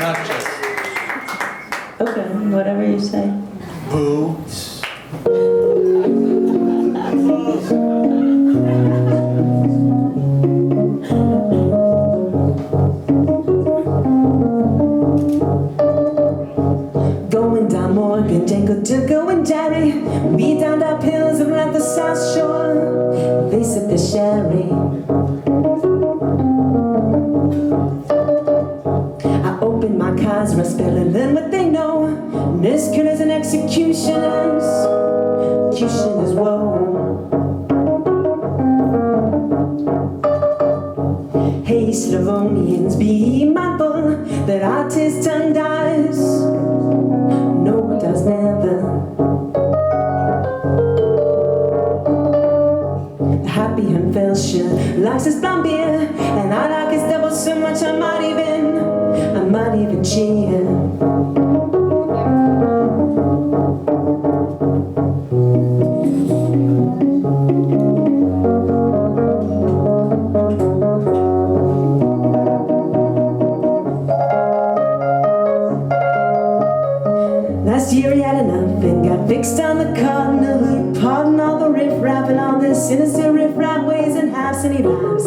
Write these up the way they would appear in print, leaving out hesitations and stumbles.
Obnoxious. Okay, whatever you say. Boots. Going down Morgan, Jangle, Diggle, and Jerry. We downed up hills and left the South Shore. They sipped the sherry. I opened my cards, I spill and learn what they know. Nurse killers and executioners. Executioners, whoa. Hey, Slavonians, be mindful that artist tongue dies. No, it does never. The happy Hunfelsia likes his blonde beer, and I like his double so much I might even cheer. Last year he had enough and got fixed on the cardinal. Pardon all the riff-raff and all this sinister riff-raff ways and halves, and he laughs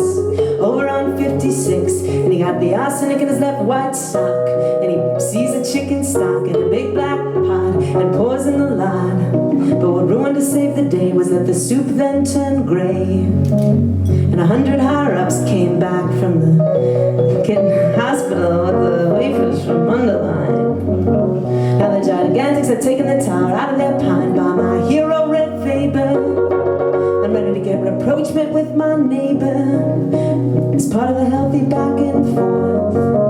over on 56, and he got the arsenic in his left white sock, and he sees a chicken stock in a big black pot and pours in the lard. But what ruined to save the day was that the soup then turned gray, and 100 higher-ups came back from the kitten hospital with the wafers from Underline. Now the gigantics are taking the tar out of their pine by my hero Red Faber. I'm ready to get rapprochement with my neighbor. It's part of the healthy back and forth.